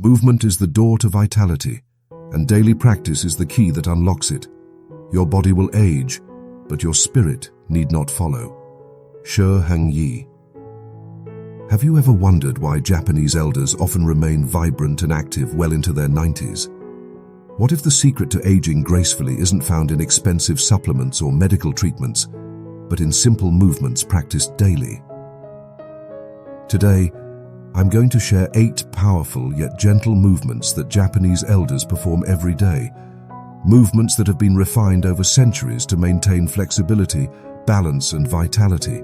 Movement is the door to vitality, and daily practice is the key that unlocks it. Your body will age, but your spirit need not follow. Shi Heng Yi. Have you ever wondered why Japanese elders often remain vibrant and active well into their 90s? What if the secret to aging gracefully isn't found in expensive supplements or medical treatments, but in simple movements practiced daily? Today, I'm going to share 8 powerful yet gentle movements that Japanese elders perform every day. Movements that have been refined over centuries to maintain flexibility, balance, and vitality.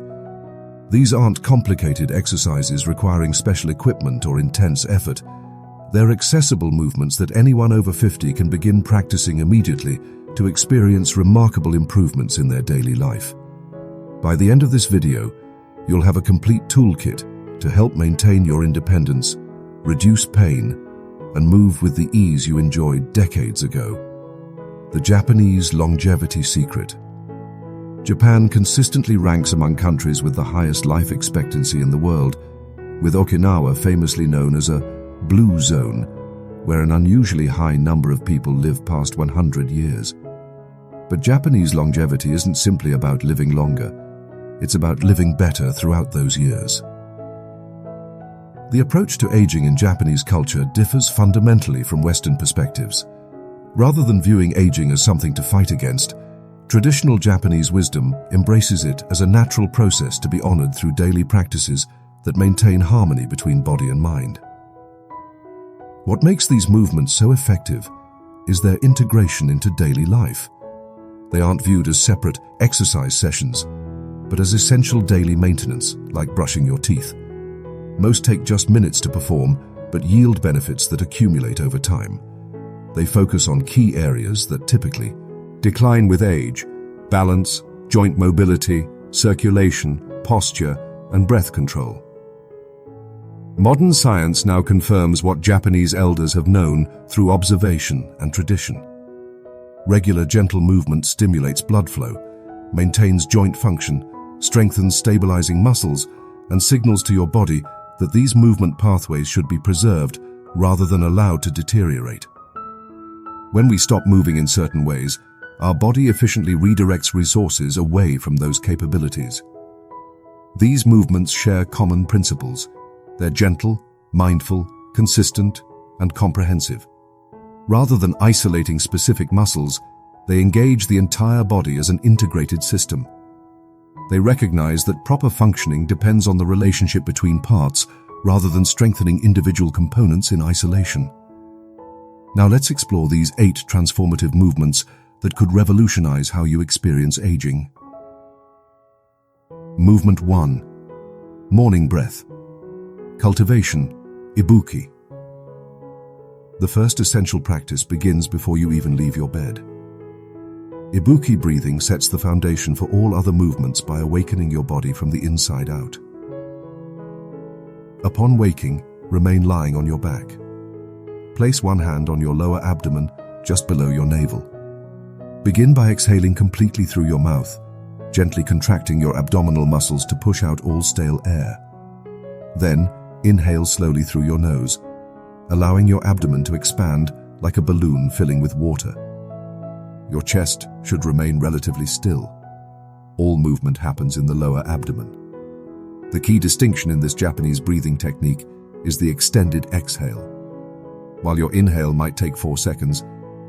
These aren't complicated exercises requiring special equipment or intense effort. They're accessible movements that anyone over 50 can begin practicing immediately to experience remarkable improvements in their daily life. By the end of this video, you'll have a complete toolkit to help maintain your independence, reduce pain, and move with the ease you enjoyed decades ago. The Japanese longevity secret. Japan consistently ranks among countries with the highest life expectancy in the world, with Okinawa famously known as a blue zone, where an unusually high number of people live past 100 years. But Japanese longevity isn't simply about living longer. It's about living better throughout those years. The approach to aging in Japanese culture differs fundamentally from Western perspectives. Rather than viewing aging as something to fight against, traditional Japanese wisdom embraces it as a natural process to be honored through daily practices that maintain harmony between body and mind. What makes these movements so effective is their integration into daily life. They aren't viewed as separate exercise sessions, but as essential daily maintenance, like brushing your teeth. Most take just minutes to perform, but yield benefits that accumulate over time. They focus on key areas that typically decline with age: balance, joint mobility, circulation, posture, and breath control. Modern science now confirms what Japanese elders have known through observation and tradition. Regular gentle movement stimulates blood flow, maintains joint function, strengthens stabilizing muscles, and signals to your body that these movement pathways should be preserved rather than allowed to deteriorate. When we stop moving in certain ways, our body efficiently redirects resources away from those capabilities. These movements share common principles. They're gentle, mindful, consistent, and comprehensive. Rather than isolating specific muscles, they engage the entire body as an integrated system. They recognize that proper functioning depends on the relationship between parts rather than strengthening individual components in isolation. Now let's explore these 8 transformative movements that could revolutionize how you experience aging. Movement 1. Morning breath. Cultivation, Ibuki. The first essential practice begins before you even leave your bed. Ibuki breathing sets the foundation for all other movements by awakening your body from the inside out. Upon waking, remain lying on your back. Place one hand on your lower abdomen, just below your navel. Begin by exhaling completely through your mouth, gently contracting your abdominal muscles to push out all stale air. Then, inhale slowly through your nose, allowing your abdomen to expand like a balloon filling with water. Your chest should remain relatively still. All movement happens in the lower abdomen. The key distinction in this Japanese breathing technique is the extended exhale. While your inhale might take 4 seconds,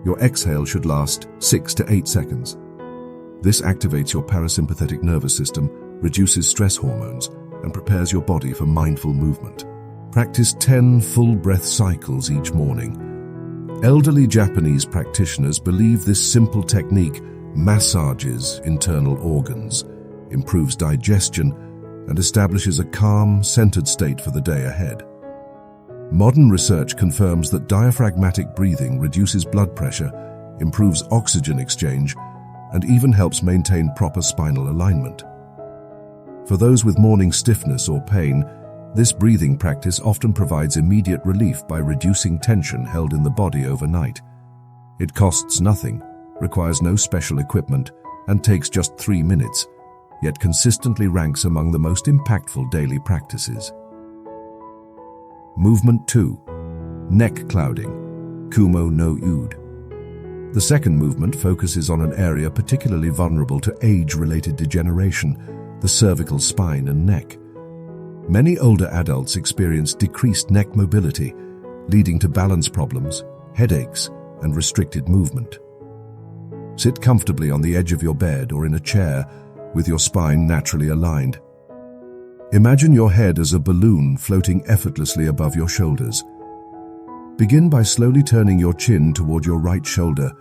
your exhale should last 6 to 8 seconds. This activates your parasympathetic nervous system, reduces stress hormones, and prepares your body for mindful movement. Practice 10 full breath cycles each morning. Elderly Japanese practitioners believe this simple technique massages internal organs, improves digestion, and establishes a calm, centered state for the day ahead. Modern research confirms that diaphragmatic breathing reduces blood pressure, improves oxygen exchange, and even helps maintain proper spinal alignment. For those with morning stiffness or pain, this breathing practice often provides immediate relief by reducing tension held in the body overnight. It costs nothing, requires no special equipment, and takes just 3 minutes, yet consistently ranks among the most impactful daily practices. Movement 2. Neck clouding, Kumo no Ud. The second movement focuses on an area particularly vulnerable to age-related degeneration, the cervical spine and neck. Many older adults experience decreased neck mobility, leading to balance problems, headaches, and restricted movement. Sit comfortably on the edge of your bed or in a chair with your spine naturally aligned. Imagine your head as a balloon floating effortlessly above your shoulders. Begin by slowly turning your chin toward your right shoulder,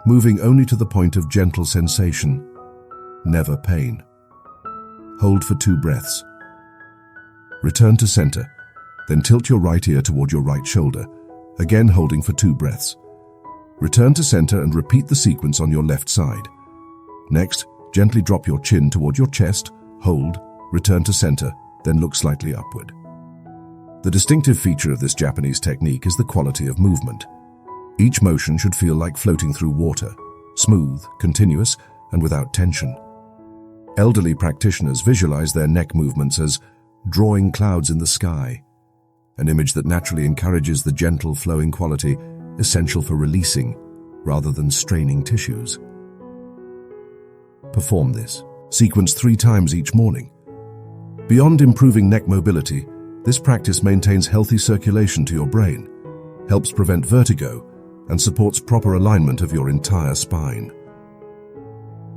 moving only to the point of gentle sensation, never pain. Hold for 2 breaths. Return to center, then tilt your right ear toward your right shoulder, again holding for 2 breaths. Return to center and repeat the sequence on your left side. Next, gently drop your chin toward your chest, hold, return to center, then look slightly upward. The distinctive feature of this Japanese technique is the quality of movement. Each motion should feel like floating through water, smooth, continuous, and without tension. Elderly practitioners visualize their neck movements as drawing clouds in the sky, an image that naturally encourages the gentle flowing quality essential for releasing rather than straining tissues. Perform this sequence 3 times each morning. Beyond improving neck mobility, this practice maintains healthy circulation to your brain, helps prevent vertigo, and supports proper alignment of your entire spine.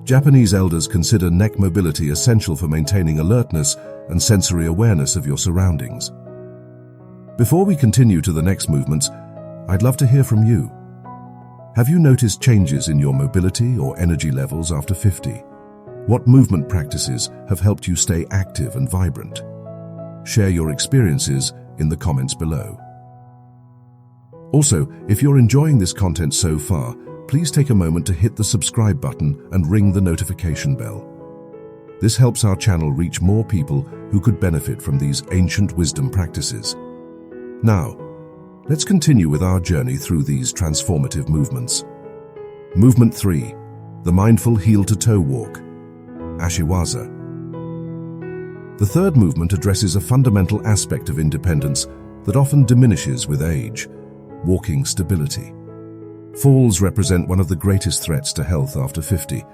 Japanese elders consider neck mobility essential for maintaining alertness and sensory awareness of your surroundings. Before we continue to the next movements, I'd love to hear from you. Have you noticed changes in your mobility or energy levels after 50? What movement practices have helped you stay active and vibrant? Share your experiences in the comments below. Also, if you're enjoying this content so far, please take a moment to hit the subscribe button and ring the notification bell. This helps our channel reach more people who could benefit from these ancient wisdom practices. Now, let's continue with our journey through these transformative movements. Movement 3, the mindful heel-to-toe walk, Ashiwaza. The third movement addresses a fundamental aspect of independence that often diminishes with age, walking stability. Falls represent one of the greatest threats to health after 50,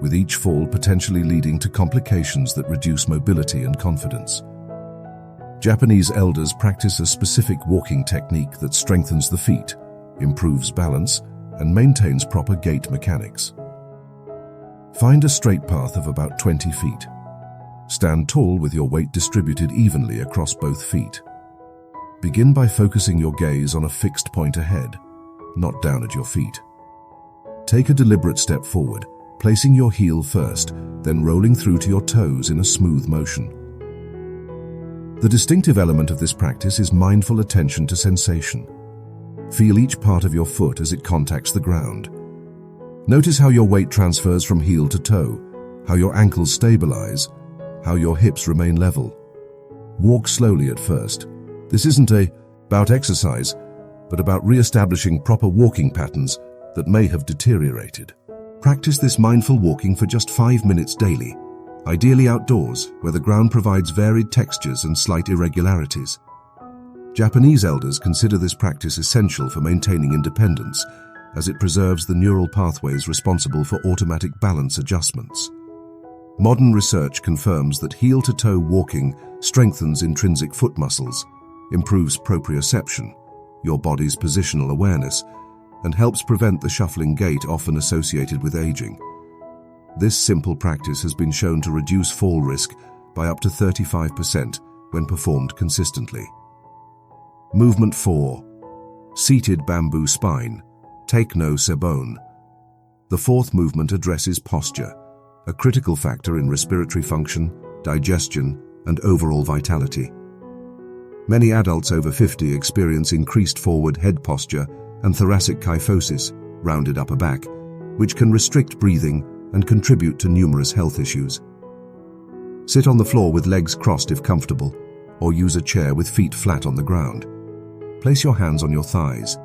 with each fall potentially leading to complications that reduce mobility and confidence. Japanese elders practice a specific walking technique that strengthens the feet, improves balance, and maintains proper gait mechanics. Find a straight path of about 20 feet. Stand tall with your weight distributed evenly across both feet. Begin by focusing your gaze on a fixed point ahead, not down at your feet. Take a deliberate step forward, placing your heel first, then rolling through to your toes in a smooth motion. The distinctive element of this practice is mindful attention to sensation. Feel each part of your foot as it contacts the ground. Notice how your weight transfers from heel to toe, how your ankles stabilize, how your hips remain level. Walk slowly at first. This isn't about exercise, but about re-establishing proper walking patterns that may have deteriorated. Practice this mindful walking for just 5 minutes daily, ideally outdoors, where the ground provides varied textures and slight irregularities. Japanese elders consider this practice essential for maintaining independence, as it preserves the neural pathways responsible for automatic balance adjustments. Modern research confirms that heel-to-toe walking strengthens intrinsic foot muscles, improves proprioception, your body's positional awareness, and helps prevent the shuffling gait often associated with aging. This simple practice has been shown to reduce fall risk by up to 35% when performed consistently. Movement 4. Seated bamboo spine, Take no sebone. The fourth movement addresses posture, a critical factor in respiratory function, digestion, and overall vitality. Many adults over 50 experience increased forward head posture and thoracic kyphosis, rounded upper back, which can restrict breathing and contribute to numerous health issues. Sit on the floor with legs crossed if comfortable, or use a chair with feet flat on the ground. Place your hands on your thighs.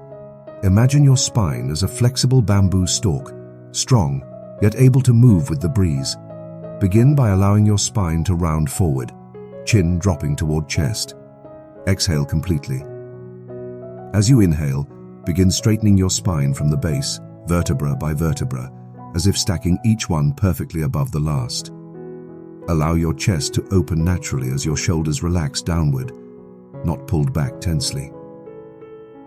Imagine your spine as a flexible bamboo stalk, strong, yet able to move with the breeze. Begin by allowing your spine to round forward, chin dropping toward chest. Exhale completely. As you inhale, begin straightening your spine from the base, vertebra by vertebra, as if stacking each one perfectly above the last. Allow your chest to open naturally as your shoulders relax downward, not pulled back tensely.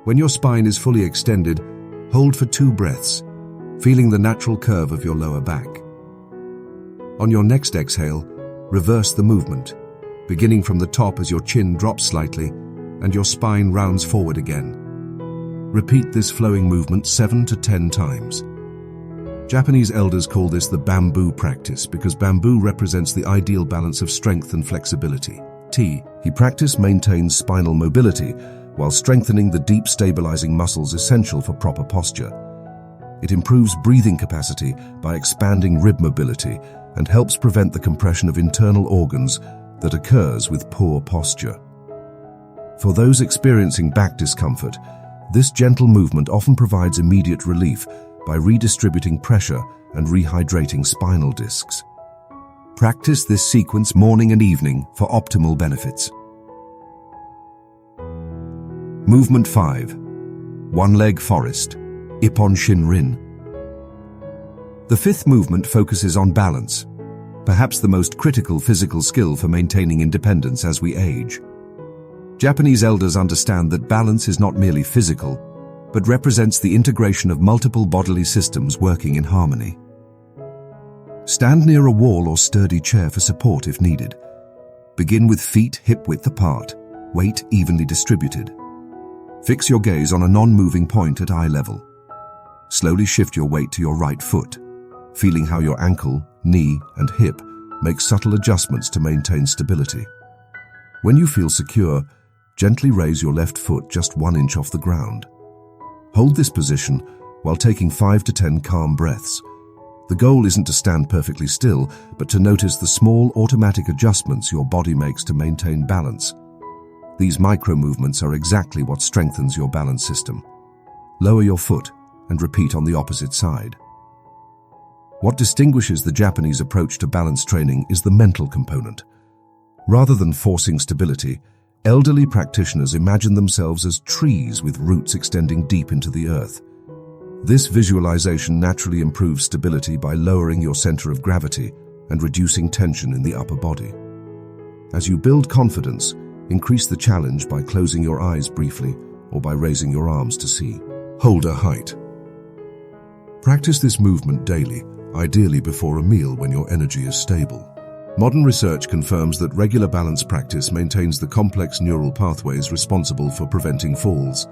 When your spine is fully extended, hold for 2 breaths, feeling the natural curve of your lower back. On your next exhale, reverse the movement, beginning from the top as your chin drops slightly and your spine rounds forward again. Repeat this flowing movement 7 to 10 times. Japanese elders call this the bamboo practice because bamboo represents the ideal balance of strength and flexibility. He practice maintains spinal mobility while strengthening the deep stabilizing muscles essential for proper posture. It improves breathing capacity by expanding rib mobility and helps prevent the compression of internal organs that occurs with poor posture. For those experiencing back discomfort, this gentle movement often provides immediate relief by redistributing pressure and rehydrating spinal discs. Practice this sequence morning and evening for optimal benefits. Movement 5. One-leg forest, Ippon Shinrin. The 5th movement focuses on balance, perhaps the most critical physical skill for maintaining independence as we age. Japanese elders understand that balance is not merely physical, but represents the integration of multiple bodily systems working in harmony. Stand near a wall or sturdy chair for support if needed. Begin with feet hip-width apart, weight evenly distributed. Fix your gaze on a non-moving point at eye level. Slowly shift your weight to your right foot, feeling how your ankle, knee, and hip make subtle adjustments to maintain stability. When you feel secure, gently raise your left foot just 1 inch off the ground. Hold this position while taking 5 to 10 calm breaths. The goal isn't to stand perfectly still, but to notice the small automatic adjustments your body makes to maintain balance. These micro-movements are exactly what strengthens your balance system. Lower your foot and repeat on the opposite side. What distinguishes the Japanese approach to balance training is the mental component. Rather than forcing stability, elderly practitioners imagine themselves as trees with roots extending deep into the earth. This visualization naturally improves stability by lowering your center of gravity and reducing tension in the upper body. As you build confidence, increase the challenge by closing your eyes briefly or by raising your arms to see. Hold a height. Practice this movement daily, ideally before a meal when your energy is stable. Modern research confirms that regular balance practice maintains the complex neural pathways responsible for preventing falls.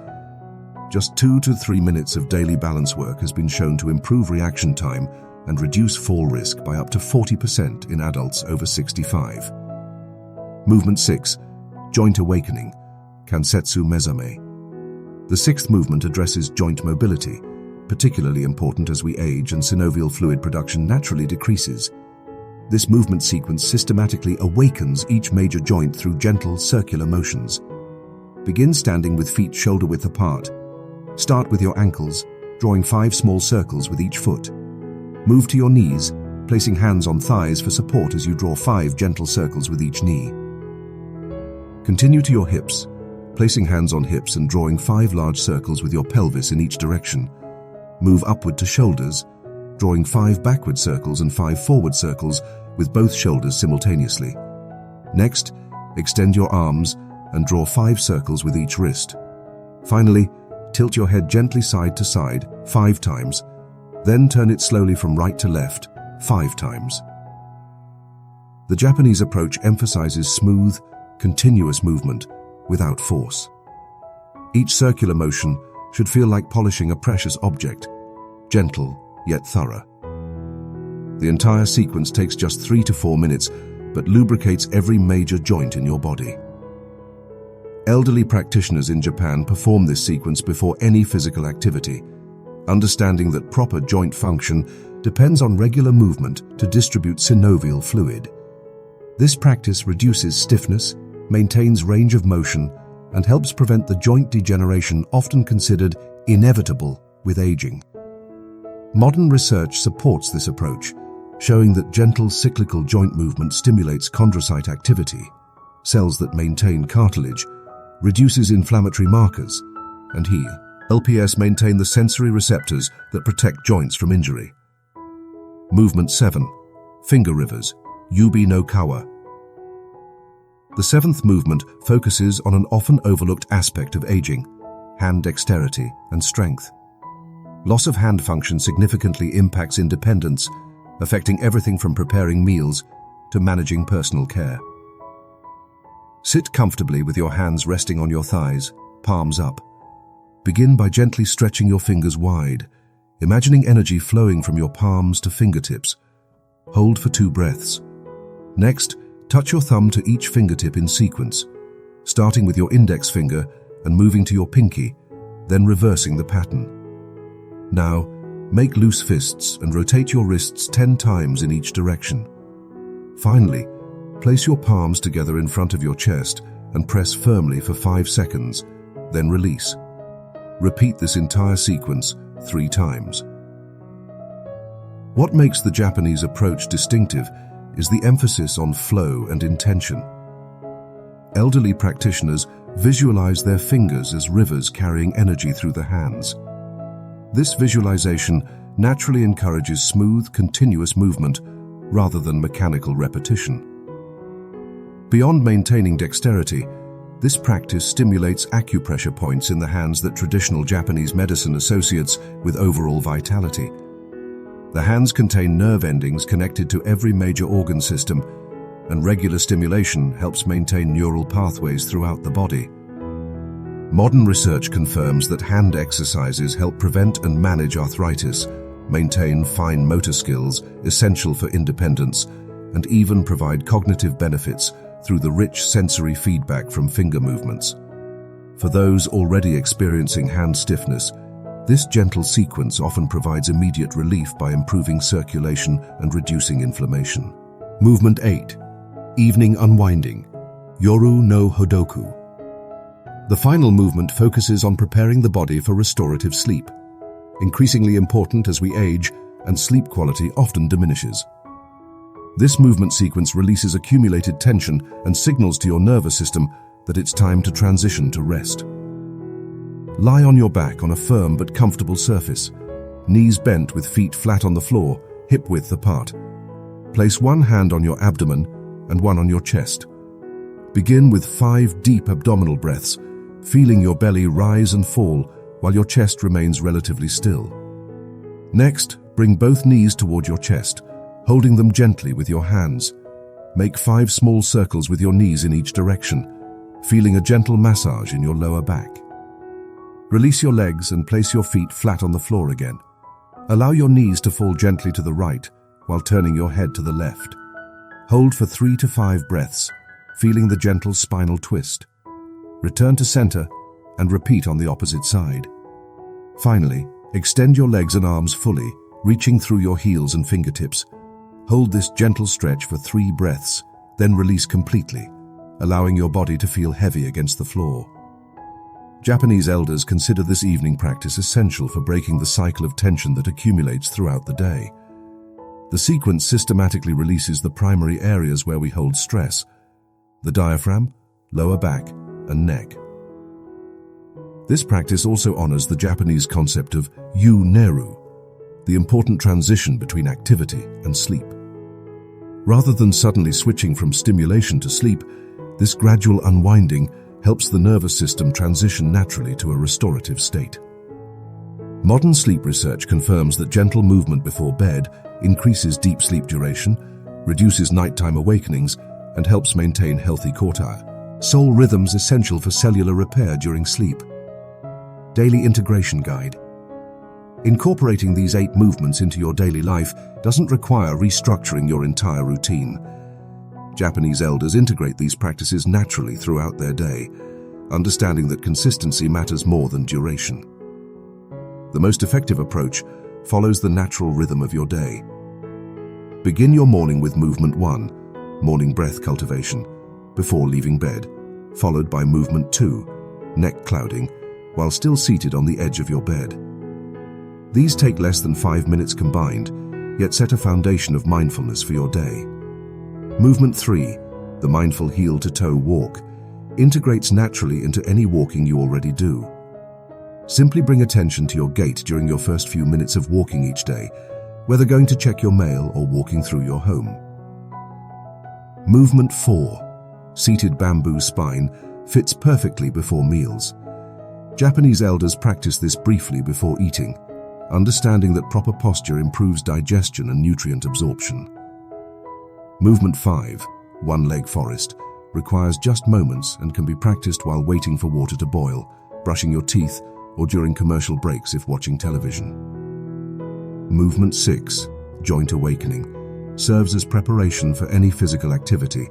Just 2 to 3 minutes of daily balance work has been shown to improve reaction time and reduce fall risk by up to 40% in adults over 65. Movement 6. Joint Awakening, Kansetsu Mezame. The 6th movement addresses joint mobility, particularly important as we age and synovial fluid production naturally decreases. This movement sequence systematically awakens each major joint through gentle circular motions. Begin standing with feet shoulder-width apart. Start with your ankles, drawing 5 small circles with each foot. Move to your knees, placing hands on thighs for support as you draw 5 gentle circles with each knee. Continue to your hips, placing hands on hips and drawing 5 large circles with your pelvis in each direction. Move upward to shoulders, drawing 5 backward circles and 5 forward circles with both shoulders simultaneously. Next, extend your arms and draw 5 circles with each wrist. Finally, tilt your head gently side to side 5 times, then turn it slowly from right to left 5 times. The Japanese approach emphasizes smooth, continuous movement without force. Each circular motion should feel like polishing a precious object, gentle yet thorough. The entire sequence takes just 3 to 4 minutes, but lubricates every major joint in your body. Elderly practitioners in Japan perform this sequence before any physical activity, understanding that proper joint function depends on regular movement to distribute synovial fluid. This practice reduces stiffness, maintains range of motion, and helps prevent the joint degeneration often considered inevitable with aging. Modern research supports this approach, showing that gentle cyclical joint movement stimulates chondrocyte activity, cells that maintain cartilage, reduces inflammatory markers, and heal. LPS maintain the sensory receptors that protect joints from injury. Movement 7. Finger rivers, Yubi no Kawa. The seventh movement focuses on an often overlooked aspect of aging, hand dexterity and strength. Loss of hand function significantly impacts independence, affecting everything from preparing meals to managing personal care. Sit comfortably with your hands resting on your thighs, palms up. Begin by gently stretching your fingers wide, imagining energy flowing from your palms to fingertips. Hold for 2 breaths. Next, touch your thumb to each fingertip in sequence, starting with your index finger and moving to your pinky, then reversing the pattern. Now, make loose fists and rotate your wrists 10 times in each direction. Finally, place your palms together in front of your chest and press firmly for 5 seconds, then release. Repeat this entire sequence 3 times. What makes the Japanese approach distinctive is the emphasis on flow and intention. Elderly practitioners visualize their fingers as rivers carrying energy through the hands. This visualization naturally encourages smooth, continuous movement rather than mechanical repetition. Beyond maintaining dexterity, this practice stimulates acupressure points in the hands that traditional Japanese medicine associates with overall vitality. The hands contain nerve endings connected to every major organ system, and regular stimulation helps maintain neural pathways throughout the body. Modern research confirms that hand exercises help prevent and manage arthritis, maintain fine motor skills essential for independence, and even provide cognitive benefits through the rich sensory feedback from finger movements. For those already experiencing hand stiffness, this gentle sequence often provides immediate relief by improving circulation and reducing inflammation. Movement 8. Evening unwinding, Yoru no Hodoku. The final movement focuses on preparing the body for restorative sleep, increasingly important as we age and sleep quality often diminishes. This movement sequence releases accumulated tension and signals to your nervous system that it's time to transition to rest. Lie on your back on a firm but comfortable surface, knees bent with feet flat on the floor, hip-width apart. Place one hand on your abdomen and one on your chest. Begin with 5 deep abdominal breaths, feeling your belly rise and fall while your chest remains relatively still. Next, bring both knees toward your chest, holding them gently with your hands. Make 5 small circles with your knees in each direction, feeling a gentle massage in your lower back. Release your legs and place your feet flat on the floor again. Allow your knees to fall gently to the right while turning your head to the left. Hold for 3 to 5 breaths, feeling the gentle spinal twist. Return to center and repeat on the opposite side. Finally, extend your legs and arms fully, reaching through your heels and fingertips. Hold this gentle stretch for 3 breaths, then release completely, allowing your body to feel heavy against the floor. Japanese elders consider this evening practice essential for breaking the cycle of tension that accumulates throughout the day. The sequence systematically releases the primary areas where we hold stress: the diaphragm, lower back, and neck. This practice also honors the Japanese concept of yu-neru, the important transition between activity and sleep. Rather than suddenly switching from stimulation to sleep, this gradual unwinding helps the nervous system transition naturally to a restorative state. Modern sleep research confirms that gentle movement before bed increases deep sleep duration, reduces nighttime awakenings, and helps maintain healthy corti soul rhythms essential for cellular repair during sleep. Daily Integration Guide. Incorporating these 8 movements into your daily life doesn't require restructuring your entire routine. Japanese elders integrate these practices naturally throughout their day, understanding that consistency matters more than duration. The most effective approach follows the natural rhythm of your day. Begin your morning with movement 1, morning breath cultivation, before leaving bed, followed by movement 2, neck clouding, while still seated on the edge of your bed. These take less than 5 minutes combined, yet set a foundation of mindfulness for your day. Movement 3, the mindful heel-to-toe walk, integrates naturally into any walking you already do. Simply bring attention to your gait during your first few minutes of walking each day, whether going to check your mail or walking through your home. Movement 4. Seated bamboo spine fits perfectly before meals. Japanese elders practice this briefly before eating, understanding that proper posture improves digestion and nutrient absorption. Movement 5. One-leg forest requires just moments and can be practiced while waiting for water to boil, brushing your teeth, or during commercial breaks if watching television. Movement 6. Joint awakening serves as preparation for any physical activity,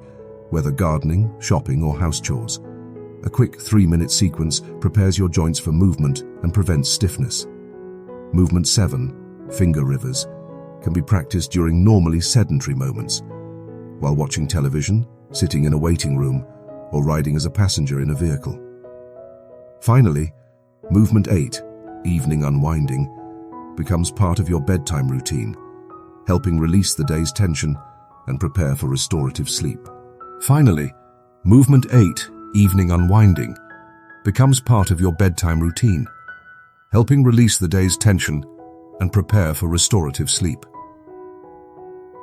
whether gardening, shopping, or house chores. A quick 3-minute sequence prepares your joints for movement and prevents stiffness. Movement 7. Finger rivers can be practiced during normally sedentary moments, while watching television, sitting in a waiting room, or riding as a passenger in a vehicle. Finally, Movement 8, evening unwinding, becomes part of your bedtime routine, helping release the day's tension and prepare for restorative sleep. Finally, Movement 8, evening unwinding, becomes part of your bedtime routine, helping release the day's tension and prepare for restorative sleep.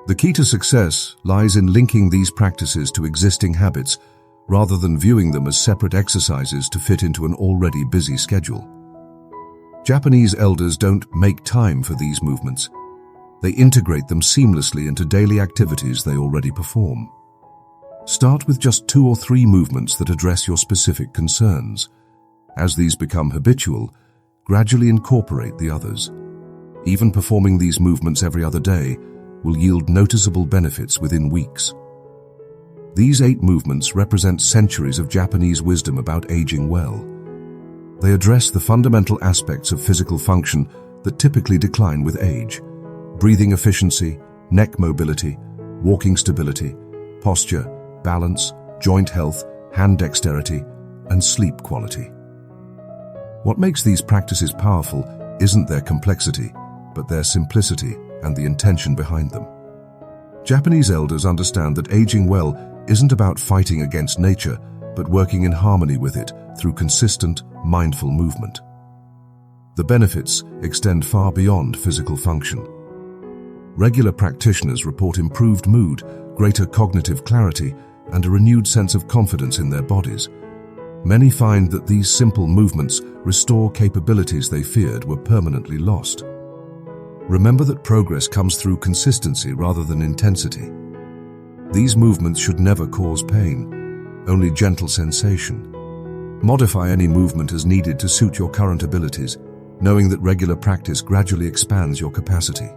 The key to success lies in linking these practices to existing habits rather than viewing them as separate exercises to fit into an already busy schedule. Japanese elders don't make time for these movements. They integrate them seamlessly into daily activities they already perform. Start with just 2 or 3 movements that address your specific concerns. As these become habitual, gradually incorporate the others. Even performing these movements every other day will yield noticeable benefits within weeks. These 8 movements represent centuries of Japanese wisdom about aging well. They address the fundamental aspects of physical function that typically decline with age: breathing efficiency, neck mobility, walking stability, posture, balance, joint health, hand dexterity, and sleep quality. What makes these practices powerful isn't their complexity, but their simplicity and the intention behind them. Japanese elders understand that aging well isn't about fighting against nature, but working in harmony with it through consistent, mindful movement. The benefits extend far beyond physical function. Regular practitioners report improved mood, greater cognitive clarity, and a renewed sense of confidence in their bodies. Many find that these simple movements restore capabilities they feared were permanently lost. Remember that progress comes through consistency rather than intensity. These movements should never cause pain, only gentle sensation. Modify any movement as needed to suit your current abilities, knowing that regular practice gradually expands your capacity.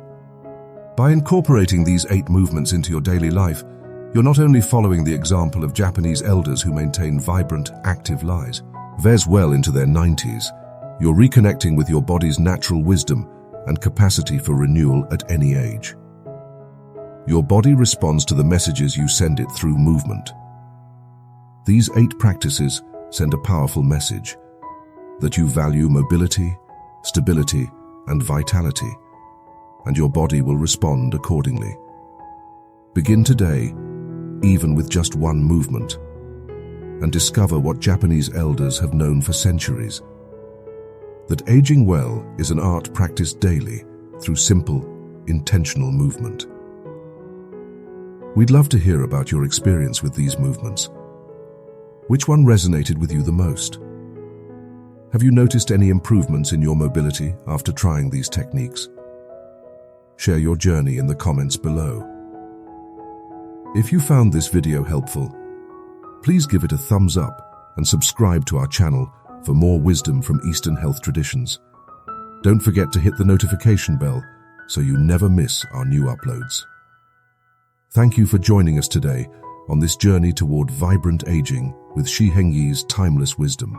By incorporating these 8 movements into your daily life, you're not only following the example of Japanese elders who maintain vibrant, active lives. Theirs well into their 90s, you're reconnecting with your body's natural wisdom and capacity for renewal at any age. Your body responds to the messages you send it through movement. These 8 practices send a powerful message that you value mobility, stability, and vitality, and your body will respond accordingly. Begin today, even with just one movement, and discover what Japanese elders have known for centuries: that aging well is an art practiced daily through simple, intentional movement. We'd love to hear about your experience with these movements. Which one resonated with you the most? Have you noticed any improvements in your mobility after trying these techniques? Share your journey in the comments below. If you found this video helpful, please give it a thumbs up and subscribe to our channel for more wisdom from Eastern health traditions. Don't forget to hit the notification bell so you never miss our new uploads. Thank you for joining us today on this journey toward vibrant aging with Shi Heng Yi's timeless wisdom.